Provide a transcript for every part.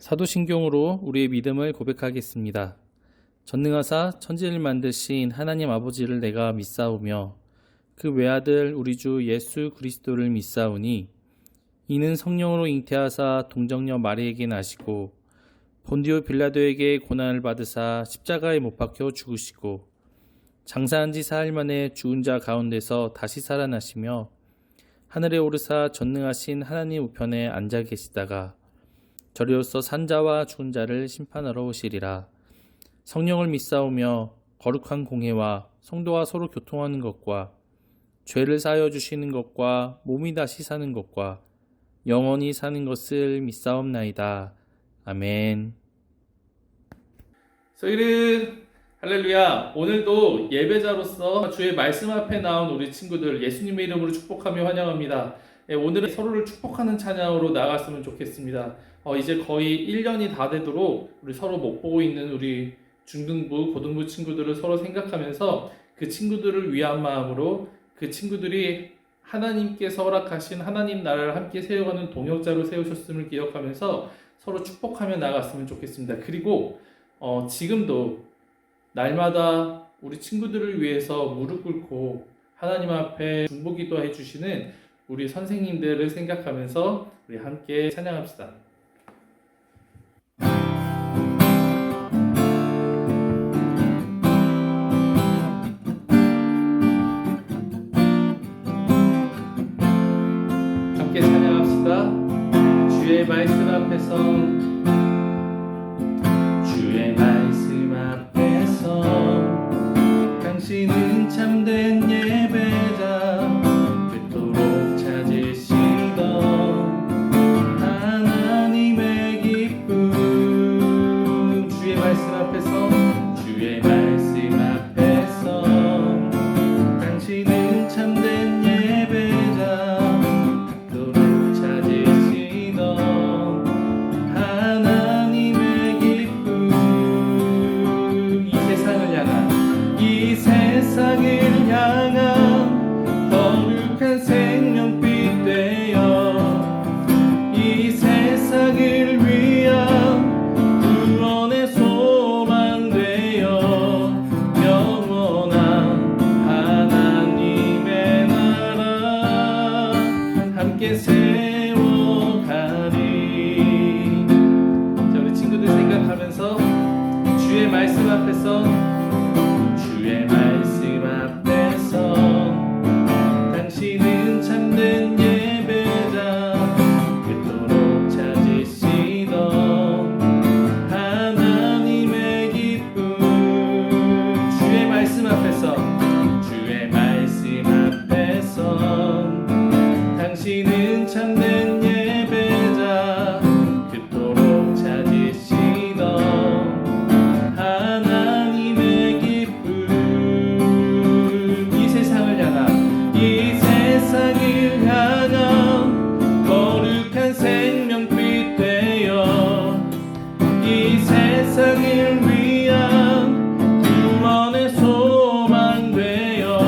사도신경으로 우리의 믿음을 고백하겠습니다. 전능하사 천지를 만드신 하나님 아버지를 내가 믿사오며 그 외아들 우리 주 예수 그리스도를 믿사오니 이는 성령으로 잉태하사 동정녀 마리에게 나시고 본디오 빌라도에게 고난을 받으사 십자가에 못 박혀 죽으시고 장사한 지 사흘 만에 죽은 자 가운데서 다시 살아나시며 하늘에 오르사 전능하신 하나님 우편에 앉아 계시다가 저리로서 산자와 죽은 자를 심판하러 오시리라. 성령을 믿사오며 거룩한 공회와 성도와 서로 교통하는 것과 죄를 사하여 주시는 것과 몸이 다시 사는 것과 영원히 사는 것을 믿사옵나이다. 아멘. 저희는 할렐루야. 오늘도 예배자로서 주의 말씀 앞에 나온 우리 친구들 예수님의 이름으로 축복하며 환영합니다. 오늘은 서로를 축복하는 찬양으로 나갔으면 좋겠습니다. 이제 거의 1년이 다 되도록 우리 서로 못 보고 있는 우리 중등부, 고등부 친구들을 서로 생각하면서 그 친구들을 위한 마음으로 그 친구들이 하나님께서 허락하신 하나님 나라를 함께 세워가는 동역자로 세우셨음을 기억하면서 서로 축복하며 나갔으면 좋겠습니다. 그리고 지금도 날마다 우리 친구들을 위해서 무릎 꿇고 하나님 앞에 중보기도 해주시는 우리 선생님들을 생각하면서 우리 함께 찬양합시다. 함께 찬양합시다. 주의 말씀 앞에서 주의 말씀 앞에서 당신은 참된 예배자 그토록 찾으시던 하나님의 기쁨 주의 말씀 앞에서 주의 말씀 앞에서 당신은 참된 예배자 그토록 찾으시던 하나님의 기쁨 이 세상을 향한 거룩한 생명빛 되어 이 세상을 위한 구원의 소망 되어 영원한 하나님의 나라 함께 세워가리. 자, 우리 친구들 생각하면서 주의 말씀 앞에서 주의 말씀 앞에서 당신은 참된 예배자 그토록 찾으시던 하나님의 기쁨 주의 말씀 앞에서 주의 말씀 앞에서 당신은 참된 예배자 그토록 찾으시던 하나님의 기쁨 이 세상을 향한 거룩한 생명빛 되어 이 세상을 위한 구원의 소망 되어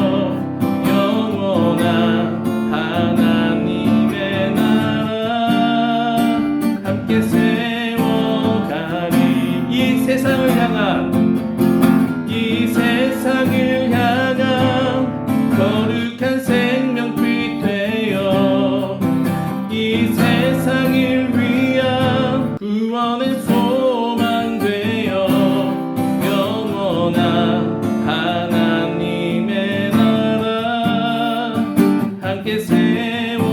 영원한 하나님의 나라 함께 세워가리. 이 세상을 향한 거룩한 생명빛 되어 이 세상을 위한 구원의 소망 되어 영원한 하나님의 나라 함께 세워가리.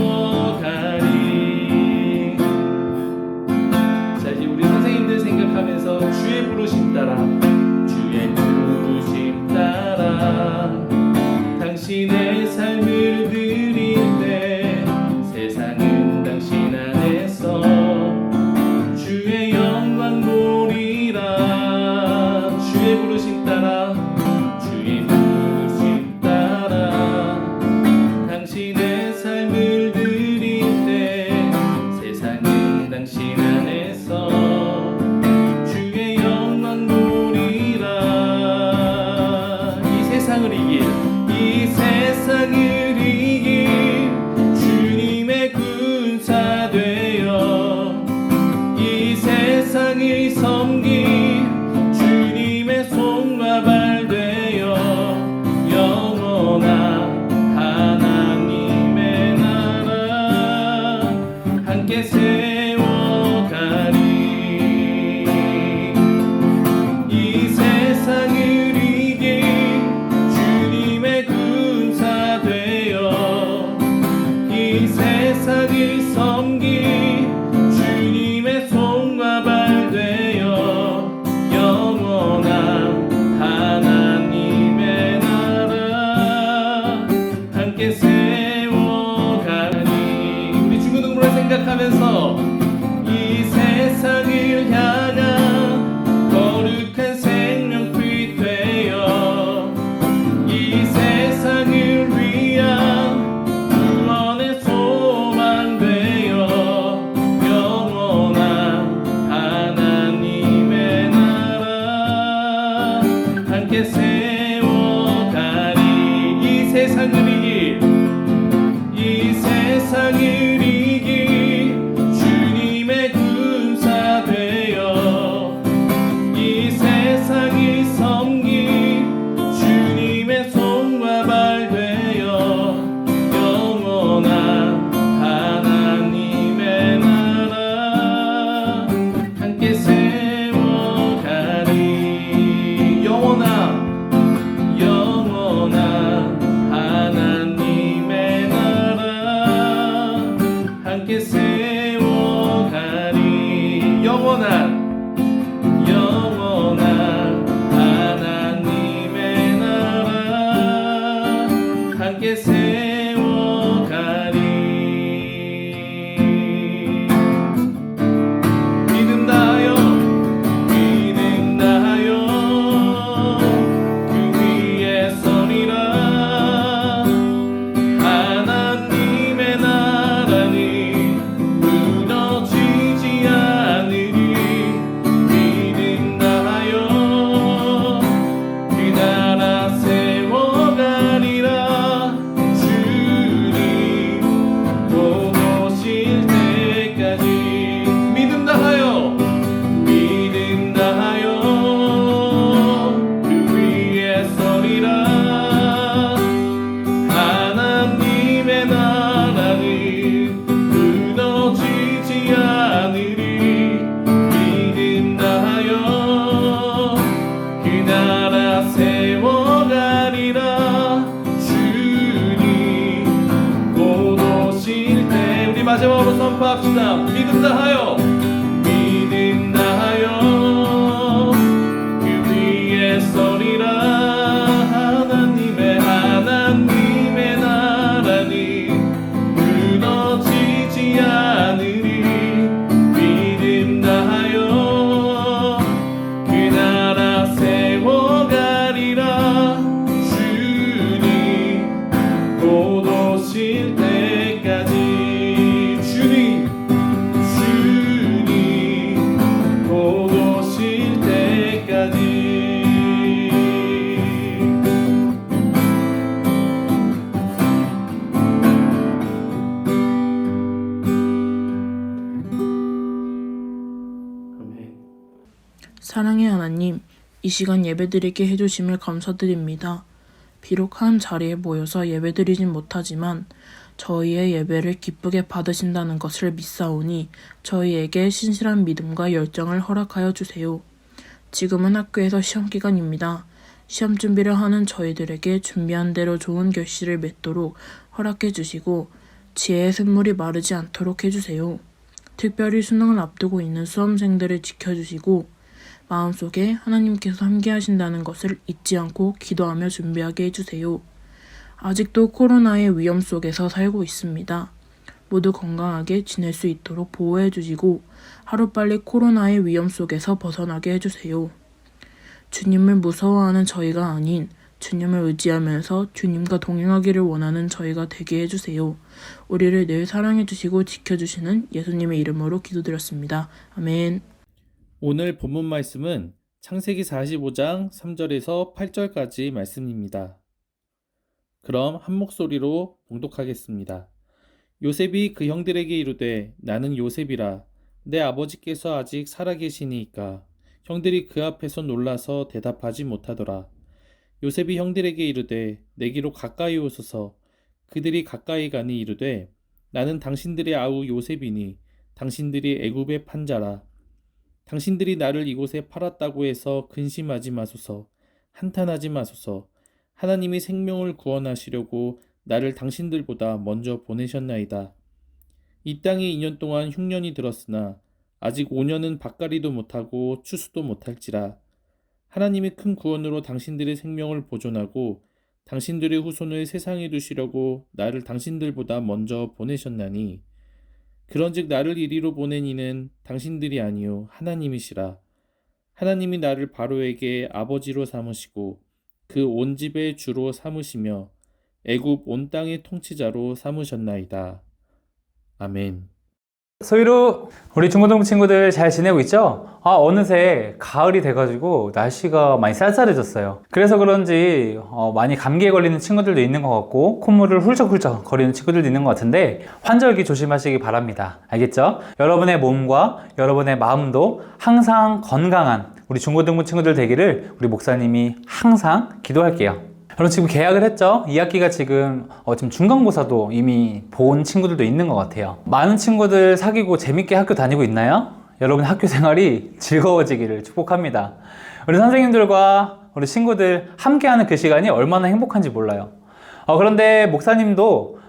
자, 이제 우리 선생님들 생각하면서 주의 부르심 따라 주의 부르심 따라 당신의 삶을 드릴 때 세상은 당신 안에서 주의 영광 보리라. 주의 부르심 따라 주의 부르심 따라 당신의 삶을 드릴 때 세상은 당신 안에서 주의 영광 보리라. 섬기 주님의 손과 발 되어 영원한 하나님의 나라 함께 세워가리. 이 세상을 이긴 주님의 군사 되어 이 세상을 섬기 주님의 손과 발 되어 영원한 하나님의 나라 함께 세워가니. 우리 중고 눈물을 생각하면서 이 세상을 향한 거룩한 생명빛 되어 이 세상을 위한 구원의 소망 되어 영원한 하나님의 나라 함께 세워가리. 이 세상을 이길 이 세상을 이길 주님의 군사 되어 이 세상을 섬기 주님의 손과 발 되어 영원한 하나님의 나라 함께 세워가리. 영원한 하나님의 나라 함께 세워가리. 영원한 하나님의 나라 함께 세워가리. 믿음 다하여 그 위에 서리라. 하나님의 나라는 무너지지 않으리. 믿음 다하여 그 나라 세워가리라. 주님 곧 오실 때까지. 믿음 다하여 그 위에 서리라. 하나님의 나라는 무너지지 않으리. 믿음 다하여 그 나라 세워가리라. 주님 곧 오실 때. 우리 마지막으로 선포합시다. 믿음 다하여 그 위에 서리라. 하나님의 나라는 무너지지 않으리. 믿음 다하여 그 나라 세워가리라. 주님 곧 오실 때까지. 주님 곧 오실 때까지. 아멘. 사랑의 하나님, 이 시간 예배드리게 해주심을 감사드립니다. 비록 한 자리에 모여서 예배드리진 못하지만 저희의 예배를 기쁘게 받으신다는 것을 믿사오니 저희에게 신실한 믿음과 열정을 허락하여 주세요. 지금은 학교에서 시험기간입니다. 시험 준비를 하는 저희들에게 준비한 대로 좋은 결실을 맺도록 허락해 주시고 지혜의 샘물이 마르지 않도록 해주세요. 특별히 수능을 앞두고 있는 수험생들을 지켜주시고 마음속에 하나님께서 함께하신다는 것을 잊지 않고 기도하며 준비하게 해주세요. 아직도 코로나의 위험 속에서 살고 있습니다. 모두 건강하게 지낼 수 있도록 보호해 주시고 하루빨리 코로나의 위험 속에서 벗어나게 해주세요. 주님을 무서워하는 저희가 아닌 주님을 의지하면서 주님과 동행하기를 원하는 저희가 되게 해주세요. 우리를 늘 사랑해 주시고 지켜주시는 예수님의 이름으로 기도드렸습니다. 아멘. 오늘 본문 말씀은 창세기 45장 3절에서 8절까지 말씀입니다. 그럼 한 목소리로 봉독하겠습니다. 요셉이 그 형들에게 이르되 나는 요셉이라 내 아버지께서 아직 살아계시니이까. 형들이 그 앞에서 놀라서 대답하지 못하더라. 요셉이 형들에게 이르되 내게로 가까이 오소서. 그들이 가까이 가니 이르되 나는 당신들의 아우 요셉이니 당신들이 애굽의 판자라. 당신들이 나를 이곳에 팔았다고 해서 근심하지 마소서. 한탄하지 마소서. 하나님이 생명을 구원하시려고 나를 당신들보다 먼저 보내셨나이다. 이 땅에 2년 동안 흉년이 들었으나 아직 5년은 밭갈이도 못하고 추수도 못할지라. 하나님이 큰 구원으로 당신들의 생명을 보존하고 당신들의 후손을 세상에 두시려고 나를 당신들보다 먼저 보내셨나니 그런즉 나를 이리로 보낸 이는 당신들이 아니요 하나님이시라. 하나님이 나를 바로에게 아버지로 삼으시고 그 온 집의 주로 삼으시며 애굽 온 땅의 통치자로 삼으셨나이다. 아멘. 소희루, 우리 중고등 친구들 잘 지내고 있죠? 어느새 가을이 돼가지고 날씨가 많이 쌀쌀해졌어요. 그래서 그런지 많이 감기에 걸리는 친구들도 있는 것 같고 콧물을 훌쩍훌쩍 거리는 친구들도 있는 것 같은데 환절기 조심하시기 바랍니다. 알겠죠? 여러분의 몸과 여러분의 마음도 항상 건강한 우리 중고등부 친구들 되기를 우리 목사님이 항상 기도할게요. 여러분 지금 계약을 했죠? 2학기가 지금 중간고사도 이미 본 친구들도 있는 것 같아요. 많은 친구들 사귀고 재밌게 학교 다니고 있나요? 여러분 학교 생활이 즐거워지기를 축복합니다. 우리 선생님들과 우리 친구들 함께하는 그 시간이 얼마나 행복한지 몰라요. 그런데 목사님도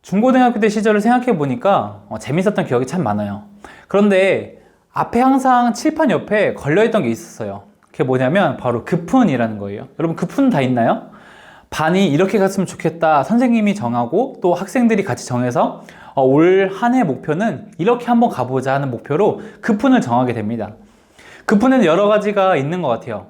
중고등학교 때 시절을 생각해 보니까 재밌었던 기억이 참 많아요. 그런데 앞에 항상 칠판 옆에 걸려있던 게 있었어요. 그게 뭐냐면 바로 급훈이라는 거예요. 여러분 급훈 다 있나요? 반이 이렇게 갔으면 좋겠다 선생님이 정하고 또 학생들이 같이 정해서 올 한 해 목표는 이렇게 한번 가보자 하는 목표로 급훈을 정하게 됩니다. 급훈에는 여러 가지가 있는 것 같아요.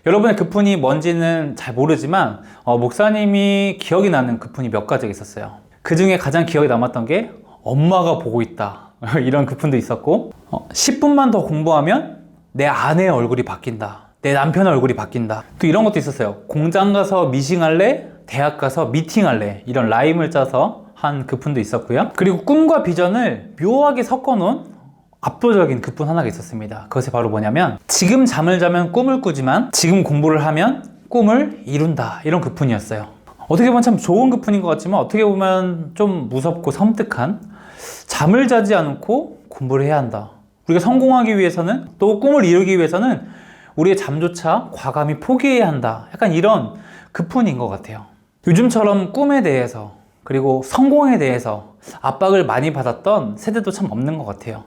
여러분의 급훈이 뭔지는 잘 모르지만 목사님이 기억이 나는 급훈이 몇 가지가 있었어요. 그 중에 가장 기억에 남았던 게 엄마가 보고 있다 이런 급훈도 있었고 10분만 더 공부하면 내 아내의 얼굴이 바뀐다. 내 남편의 얼굴이 바뀐다. 또 이런 것도 있었어요. 공장 가서 미싱할래? 대학 가서 미팅할래? 이런 라임을 짜서 한 급훈도 있었고요. 그리고 꿈과 비전을 묘하게 섞어놓은 압도적인 급훈 하나가 있었습니다. 그것이 바로 뭐냐면 지금 잠을 자면 꿈을 꾸지만 지금 공부를 하면 꿈을 이룬다. 이런 급훈이었어요. 어떻게 보면 참 좋은 급훈인 것 같지만 어떻게 보면 좀 무섭고 섬뜩한 잠을 자지 않고 공부를 해야 한다. 우리가 성공하기 위해서는 또 꿈을 이루기 위해서는 우리의 잠조차 과감히 포기해야 한다. 약간 이런 급훈인 것 같아요. 요즘처럼 꿈에 대해서 그리고 성공에 대해서 압박을 많이 받았던 세대도 참 없는 것 같아요.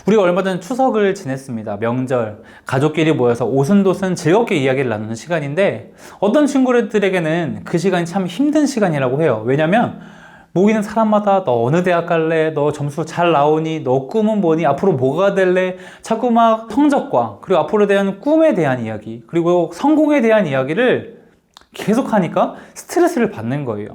우리가 얼마 전 추석을 지냈습니다. 명절, 가족끼리 모여서 오순도순 즐겁게 이야기를 나누는 시간인데 어떤 친구들에게는 그 시간이 참 힘든 시간이라고 해요. 왜냐면 모이는 사람마다 너 어느 대학 갈래? 너 점수 잘 나오니? 너 꿈은 뭐니? 앞으로 뭐가 될래? 자꾸 막 성적과 그리고 앞으로 대한 꿈에 대한 이야기 그리고 성공에 대한 이야기를 계속 하니까 스트레스를 받는 거예요.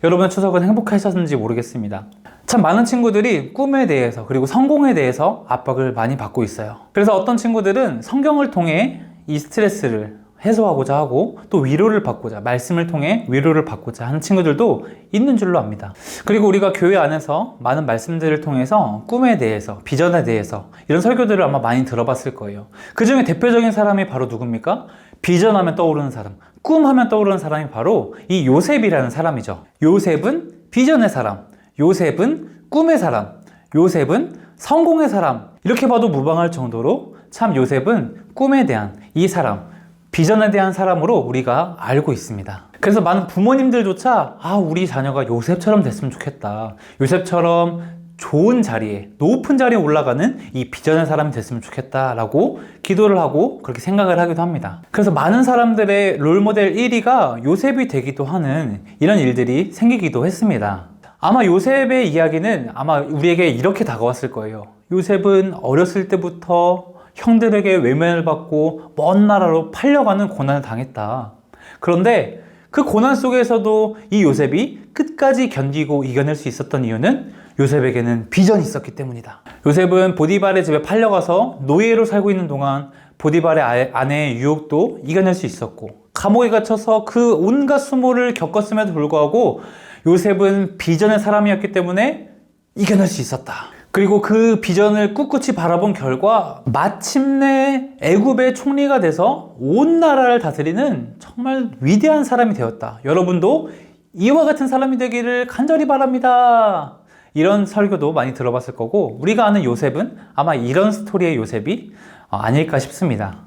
여러분 추석은 행복하셨는지 모르겠습니다. 참 많은 친구들이 꿈에 대해서 그리고 성공에 대해서 압박을 많이 받고 있어요. 그래서 어떤 친구들은 성경을 통해 이 스트레스를 해소하고자 하고 또 위로를 받고자 말씀을 통해 위로를 받고자 하는 친구들도 있는 줄로 압니다. 그리고 우리가 교회 안에서 많은 말씀들을 통해서 꿈에 대해서 비전에 대해서 이런 설교들을 아마 많이 들어봤을 거예요. 그 중에 대표적인 사람이 바로 누굽니까? 비전하면 떠오르는 사람, 꿈하면 떠오르는 사람이 바로 이 요셉이라는 사람이죠. 요셉은 비전의 사람, 요셉은 꿈의 사람, 요셉은 성공의 사람 이렇게 봐도 무방할 정도로 참 요셉은 꿈에 대한 이 사람 비전에 대한 사람으로 우리가 알고 있습니다. 그래서 많은 부모님들조차 우리 자녀가 요셉처럼 됐으면 좋겠다. 요셉처럼 좋은 자리에 높은 자리에 올라가는 이 비전의 사람이 됐으면 좋겠다라고 기도를 하고 그렇게 생각을 하기도 합니다. 그래서 많은 사람들의 롤모델 1위가 요셉이 되기도 하는 이런 일들이 생기기도 했습니다. 아마 요셉의 이야기는 아마 우리에게 이렇게 다가왔을 거예요. 요셉은 어렸을 때부터 형들에게 외면을 받고 먼 나라로 팔려가는 고난을 당했다. 그런데 그 고난 속에서도 이 요셉이 끝까지 견디고 이겨낼 수 있었던 이유는 요셉에게는 비전이 있었기 때문이다. 요셉은 보디발의 집에 팔려가서 노예로 살고 있는 동안 보디발의 아내의 유혹도 이겨낼 수 있었고 감옥에 갇혀서 그 온갖 수모를 겪었음에도 불구하고 요셉은 비전의 사람이었기 때문에 이겨낼 수 있었다. 그리고 그 비전을 꿋꿋이 바라본 결과 마침내 애굽의 총리가 돼서 온 나라를 다스리는 정말 위대한 사람이 되었다. 여러분도 이와 같은 사람이 되기를 간절히 바랍니다. 이런 설교도 많이 들어봤을 거고, 우리가 아는 요셉은 아마 이런 스토리의 요셉이 아닐까 싶습니다.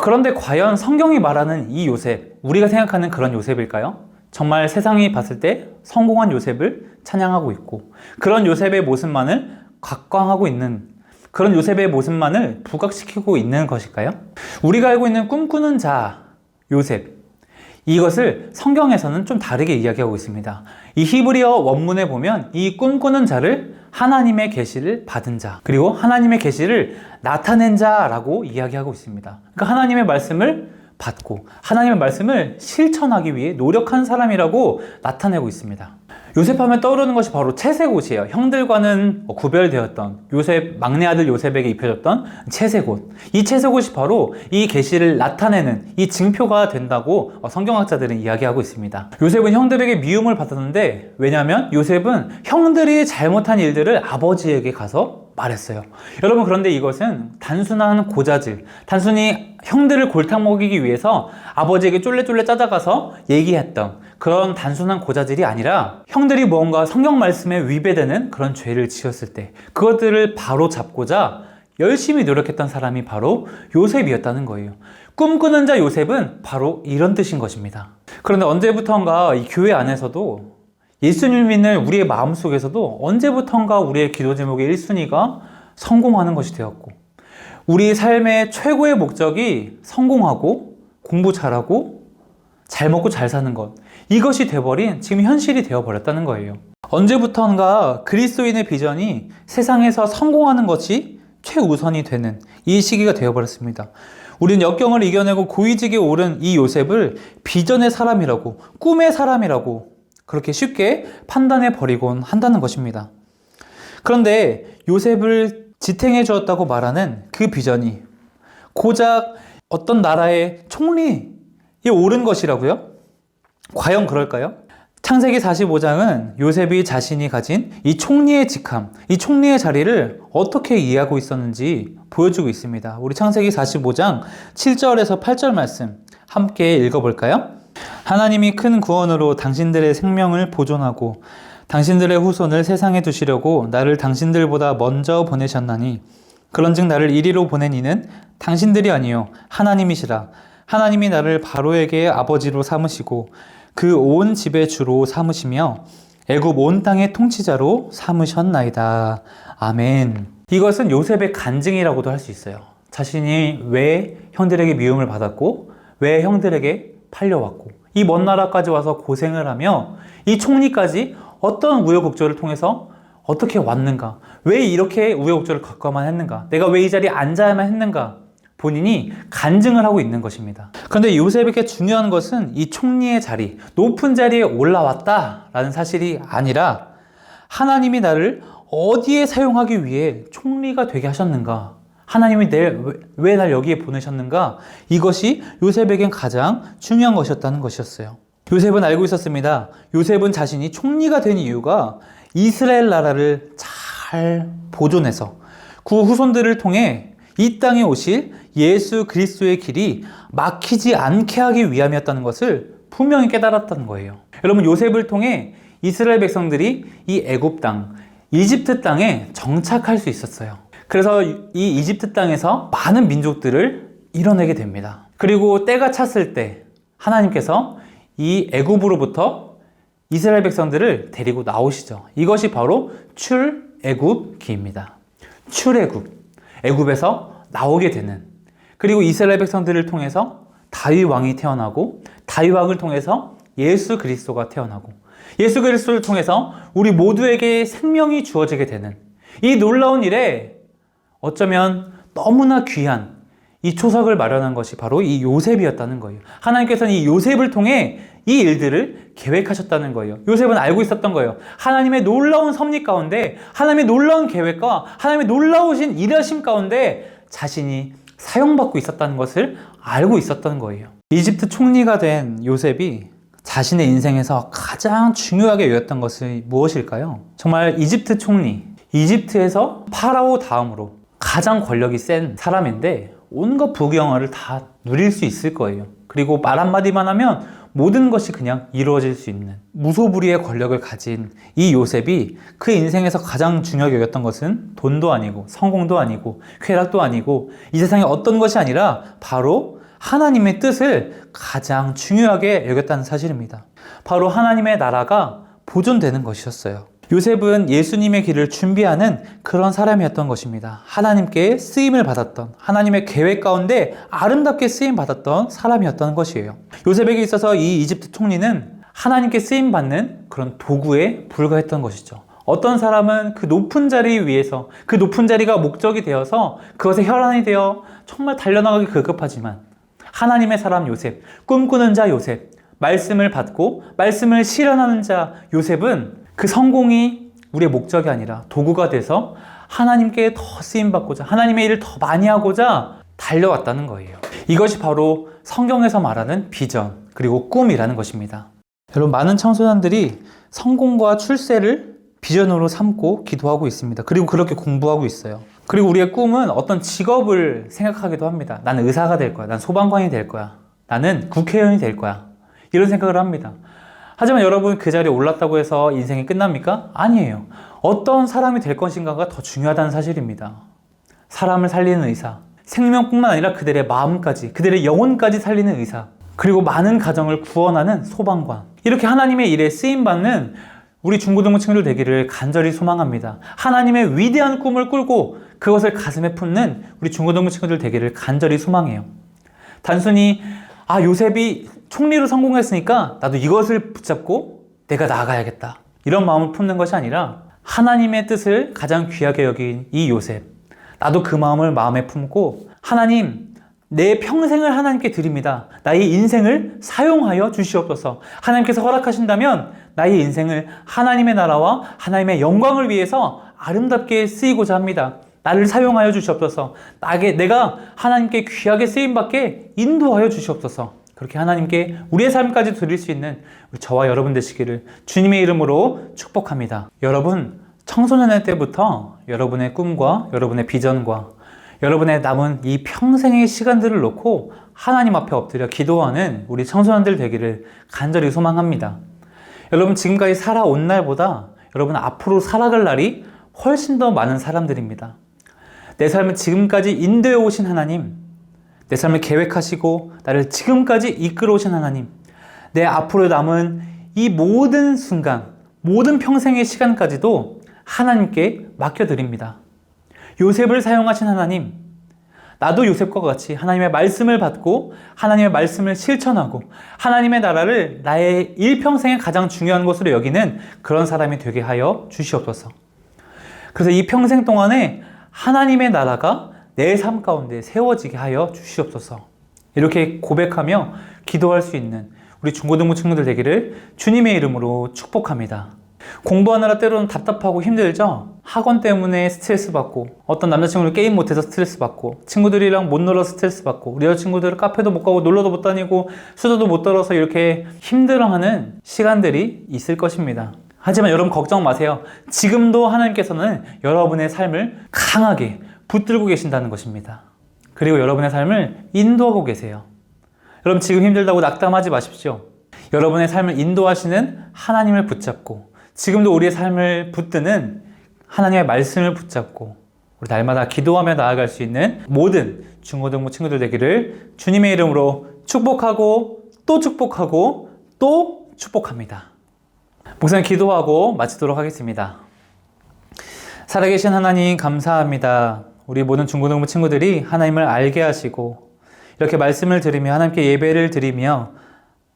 그런데 과연 성경이 말하는 이 요셉, 우리가 생각하는 그런 요셉일까요? 정말 세상이 봤을 때 성공한 요셉을 찬양하고 있고, 그런 요셉의 모습만을 각광하고 있는, 그런 요셉의 모습만을 부각시키고 있는 것일까요? 우리가 알고 있는 꿈꾸는 자, 요셉, 이것을 성경에서는 좀 다르게 이야기하고 있습니다. 이 히브리어 원문에 보면 이 꿈꾸는 자를 하나님의 계시를 받은 자, 그리고 하나님의 계시를 나타낸 자라고 이야기하고 있습니다. 그러니까 하나님의 말씀을 받고 하나님의 말씀을 실천하기 위해 노력한 사람이라고 나타내고 있습니다. 요셉 하면 떠오르는 것이 바로 채색옷이에요. 형들과는 구별되었던, 요셉, 막내 아들 요셉에게 입혀졌던 채색옷. 이 채색옷이 바로 이 계시를 나타내는 이 징표가 된다고 성경학자들은 이야기하고 있습니다. 요셉은 형들에게 미움을 받았는데, 왜냐하면 요셉은 형들이 잘못한 일들을 아버지에게 가서 말했어요. 여러분, 그런데 이것은 단순한 고자질, 단순히 형들을 골탕 먹이기 위해서 아버지에게 쫄래쫄래 찾아가서 얘기했던 그런 단순한 고자질이 아니라, 형들이 무언가 성경 말씀에 위배되는 그런 죄를 지었을 때 그것들을 바로 잡고자 열심히 노력했던 사람이 바로 요셉이었다는 거예요. 꿈꾸는 자 요셉은 바로 이런 뜻인 것입니다. 그런데 언제부턴가 이 교회 안에서도, 예수님을 믿는 우리의 마음속에서도 언제부턴가 우리의 기도 제목의 1순위가 성공하는 것이 되었고, 우리 삶의 최고의 목적이 성공하고 공부 잘하고 잘 먹고 잘 사는 것, 이것이 돼버린 지금 현실이 되어버렸다는 거예요. 언제부턴가 그리스도인의 비전이 세상에서 성공하는 것이 최우선이 되는 이 시기가 되어버렸습니다. 우리는 역경을 이겨내고 고위직에 오른 이 요셉을 비전의 사람이라고, 꿈의 사람이라고 그렇게 쉽게 판단해 버리곤 한다는 것입니다. 그런데 요셉을 지탱해 주었다고 말하는 그 비전이 고작 어떤 나라의 총리에 오른 것이라고요? 과연 그럴까요? 창세기 45장은 요셉이 자신이 가진 이 총리의 직함, 이 총리의 자리를 어떻게 이해하고 있었는지 보여주고 있습니다. 우리 창세기 45장 7절에서 8절 말씀 함께 읽어볼까요? 하나님이 큰 구원으로 당신들의 생명을 보존하고 당신들의 후손을 세상에 두시려고 나를 당신들보다 먼저 보내셨나니, 그런즉 나를 이리로 보낸 이는 당신들이 아니요 하나님이시라. 하나님이 나를 바로에게 아버지로 삼으시고 그 온 집의 주로 삼으시며 애굽 온 땅의 통치자로 삼으셨나이다. 아멘. 이것은 요셉의 간증이라고도 할 수 있어요. 자신이 왜 형들에게 미움을 받았고 왜 형들에게 팔려왔고 이 먼 나라까지 와서 고생을 하며 이 총리까지 어떤 우여곡절을 통해서 어떻게 왔는가, 왜 이렇게 우여곡절을 겪어야만 했는가, 내가 왜 이 자리에 앉아야만 했는가, 본인이 간증을 하고 있는 것입니다. 그런데 요셉에게 중요한 것은 이 총리의 자리, 높은 자리에 올라왔다라는 사실이 아니라, 하나님이 나를 어디에 사용하기 위해 총리가 되게 하셨는가, 하나님이 왜 날 여기에 보내셨는가, 이것이 요셉에겐 가장 중요한 것이었다는 것이었어요. 요셉은 알고 있었습니다. 요셉은 자신이 총리가 된 이유가 이스라엘 나라를 잘 보존해서 그 후손들을 통해 이 땅에 오실 예수 그리스도의 길이 막히지 않게 하기 위함이었다는 것을 분명히 깨달았다는 거예요. 여러분, 요셉을 통해 이스라엘 백성들이 이 애굽 땅, 이집트 땅에 정착할 수 있었어요. 그래서 이 이집트 땅에서 많은 민족들을 이뤄내게 됩니다. 그리고 때가 찼을 때 하나님께서 이 애굽으로부터 이스라엘 백성들을 데리고 나오시죠. 이것이 바로 출애굽기입니다. 출애굽, 애굽에서 나오게 되는, 그리고 이스라엘 백성들을 통해서 다윗 왕이 태어나고 다윗 왕을 통해서 예수 그리스도가 태어나고 예수 그리스도를 통해서 우리 모두에게 생명이 주어지게 되는 이 놀라운 일에 어쩌면 너무나 귀한 이 초석을 마련한 것이 바로 이 요셉이었다는 거예요. 하나님께서는 이 요셉을 통해 이 일들을 계획하셨다는 거예요. 요셉은 알고 있었던 거예요. 하나님의 놀라운 섭리 가운데, 하나님의 놀라운 계획과 하나님의 놀라우신 일하심 가운데 자신이 사용받고 있었다는 것을 알고 있었던 거예요. 이집트 총리가 된 요셉이 자신의 인생에서 가장 중요하게 여겼던 것이 무엇일까요? 정말 이집트 총리, 이집트에서 파라오 다음으로 가장 권력이 센 사람인데 온갖 부귀영화를 다 누릴 수 있을 거예요. 그리고 말 한마디만 하면 모든 것이 그냥 이루어질 수 있는 무소불위의 권력을 가진 이 요셉이 그 인생에서 가장 중요하게 여겼던 것은 돈도 아니고 성공도 아니고 쾌락도 아니고 이 세상의 어떤 것이 아니라 바로 하나님의 뜻을 가장 중요하게 여겼다는 사실입니다. 바로 하나님의 나라가 보존되는 것이었어요. 요셉은 예수님의 길을 준비하는 그런 사람이었던 것입니다. 하나님께 쓰임을 받았던, 하나님의 계획 가운데 아름답게 쓰임 받았던 사람이었던 것이에요. 요셉에게 있어서 이 이집트 총리는 하나님께 쓰임 받는 그런 도구에 불과했던 것이죠. 어떤 사람은 그 높은 자리 위에서, 그 높은 자리가 목적이 되어서 그것에 혈안이 되어 정말 달려나가기 급급하지만 하나님의 사람 요셉, 꿈꾸는 자 요셉, 말씀을 받고 말씀을 실현하는 자 요셉은 그 성공이 우리의 목적이 아니라 도구가 돼서 하나님께 더 쓰임받고자, 하나님의 일을 더 많이 하고자 달려왔다는 거예요. 이것이 바로 성경에서 말하는 비전, 그리고 꿈이라는 것입니다. 여러분, 많은 청소년들이 성공과 출세를 비전으로 삼고 기도하고 있습니다. 그리고 그렇게 공부하고 있어요. 그리고 우리의 꿈은 어떤 직업을 생각하기도 합니다. 나는 의사가 될 거야. 난 소방관이 될 거야. 나는 국회의원이 될 거야. 이런 생각을 합니다. 하지만 여러분, 그 자리에 올랐다고 해서 인생이 끝납니까? 아니에요. 어떤 사람이 될 것인가가 더 중요하다는 사실입니다. 사람을 살리는 의사, 생명뿐만 아니라 그들의 마음까지, 그들의 영혼까지 살리는 의사, 그리고 많은 가정을 구원하는 소방관, 이렇게 하나님의 일에 쓰임받는 우리 중고등부 친구들 되기를 간절히 소망합니다. 하나님의 위대한 꿈을 꾸고 그것을 가슴에 품는 우리 중고등부 친구들 되기를 간절히 소망해요. 단순히 요셉이 총리로 성공했으니까 나도 이것을 붙잡고 내가 나아가야겠다, 이런 마음을 품는 것이 아니라 하나님의 뜻을 가장 귀하게 여긴 이 요셉, 나도 그 마음을 마음에 품고 하나님, 내 평생을 하나님께 드립니다. 나의 인생을 사용하여 주시옵소서. 하나님께서 허락하신다면 나의 인생을 하나님의 나라와 하나님의 영광을 위해서 아름답게 쓰이고자 합니다. 나를 사용하여 주시옵소서. 내가 하나님께 귀하게 쓰임받게 인도하여 주시옵소서. 그렇게 하나님께 우리의 삶까지 드릴 수 있는 저와 여러분 되시기를 주님의 이름으로 축복합니다. 여러분, 청소년의 때부터 여러분의 꿈과 여러분의 비전과 여러분의 남은 이 평생의 시간들을 놓고 하나님 앞에 엎드려 기도하는 우리 청소년들 되기를 간절히 소망합니다. 여러분, 지금까지 살아온 날보다 여러분 앞으로 살아갈 날이 훨씬 더 많은 사람들입니다. 내 삶을 지금까지 인도해 오신 하나님, 내 삶을 계획하시고 나를 지금까지 이끌어 오신 하나님, 내 앞으로 남은 이 모든 순간, 모든 평생의 시간까지도 하나님께 맡겨드립니다. 요셉을 사용하신 하나님, 나도 요셉과 같이 하나님의 말씀을 받고 하나님의 말씀을 실천하고 하나님의 나라를 나의 일평생에 가장 중요한 것으로 여기는 그런 사람이 되게 하여 주시옵소서. 그래서 이 평생 동안에 하나님의 나라가 내 삶 가운데 세워지게 하여 주시옵소서. 이렇게 고백하며 기도할 수 있는 우리 중고등부 친구들 되기를 주님의 이름으로 축복합니다. 공부하느라 때로는 답답하고 힘들죠? 학원 때문에 스트레스 받고, 어떤 남자친구를 게임 못해서 스트레스 받고, 친구들이랑 못 놀아서 스트레스 받고, 우리 여자친구들은 카페도 못 가고 놀러도 못 다니고 수도도 못 들어서 이렇게 힘들어하는 시간들이 있을 것입니다. 하지만 여러분 걱정 마세요. 지금도 하나님께서는 여러분의 삶을 강하게 붙들고 계신다는 것입니다. 그리고 여러분의 삶을 인도하고 계세요. 여러분, 지금 힘들다고 낙담하지 마십시오. 여러분의 삶을 인도하시는 하나님을 붙잡고, 지금도 우리의 삶을 붙드는 하나님의 말씀을 붙잡고 우리 날마다 기도하며 나아갈 수 있는 모든 중고등부 친구들 되기를 주님의 이름으로 축복하고 또 축복하고 또 축복합니다. 목사님 기도하고 마치도록 하겠습니다. 살아계신 하나님 감사합니다. 우리 모든 중고등부 친구들이 하나님을 알게 하시고 이렇게 말씀을 들으며 하나님께 예배를 드리며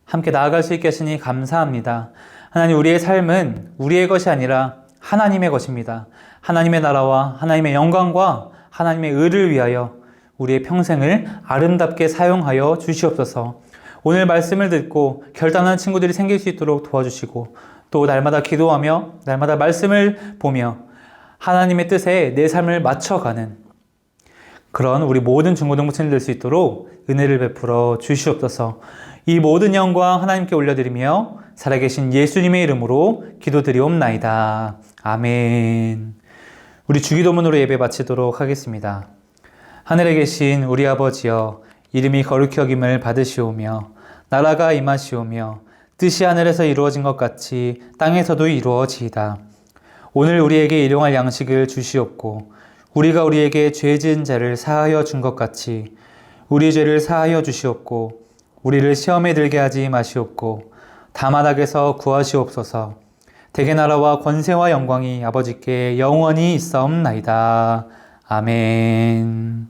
함께 나아갈 수 있게 하시니 감사합니다. 하나님, 우리의 삶은 우리의 것이 아니라 하나님의 것입니다. 하나님의 나라와 하나님의 영광과 하나님의 의를 위하여 우리의 평생을 아름답게 사용하여 주시옵소서. 오늘 말씀을 듣고 결단하는 친구들이 생길 수 있도록 도와주시고, 또 날마다 기도하며 날마다 말씀을 보며 하나님의 뜻에 내 삶을 맞춰가는 그런 우리 모든 중고등부 친구들 될 수 있도록 은혜를 베풀어 주시옵소서. 이 모든 영광 하나님께 올려드리며 살아계신 예수님의 이름으로 기도드리옵나이다. 아멘. 우리 주기도문으로 예배 마치도록 하겠습니다. 하늘에 계신 우리 아버지여, 이름이 거룩히 여김을 받으시오며 나라가 임하시오며 뜻이 하늘에서 이루어진 것 같이 땅에서도 이루어지이다. 오늘 우리에게 일용할 양식을 주시옵고 우리가 우리에게 죄 지은 자를 사하여 준 것 같이 우리 죄를 사하여 주시옵고 우리를 시험에 들게 하지 마시옵고 다만 악에서 구하시옵소서. 대개 나라와 권세와 영광이 아버지께 영원히 있사옵나이다. 아멘.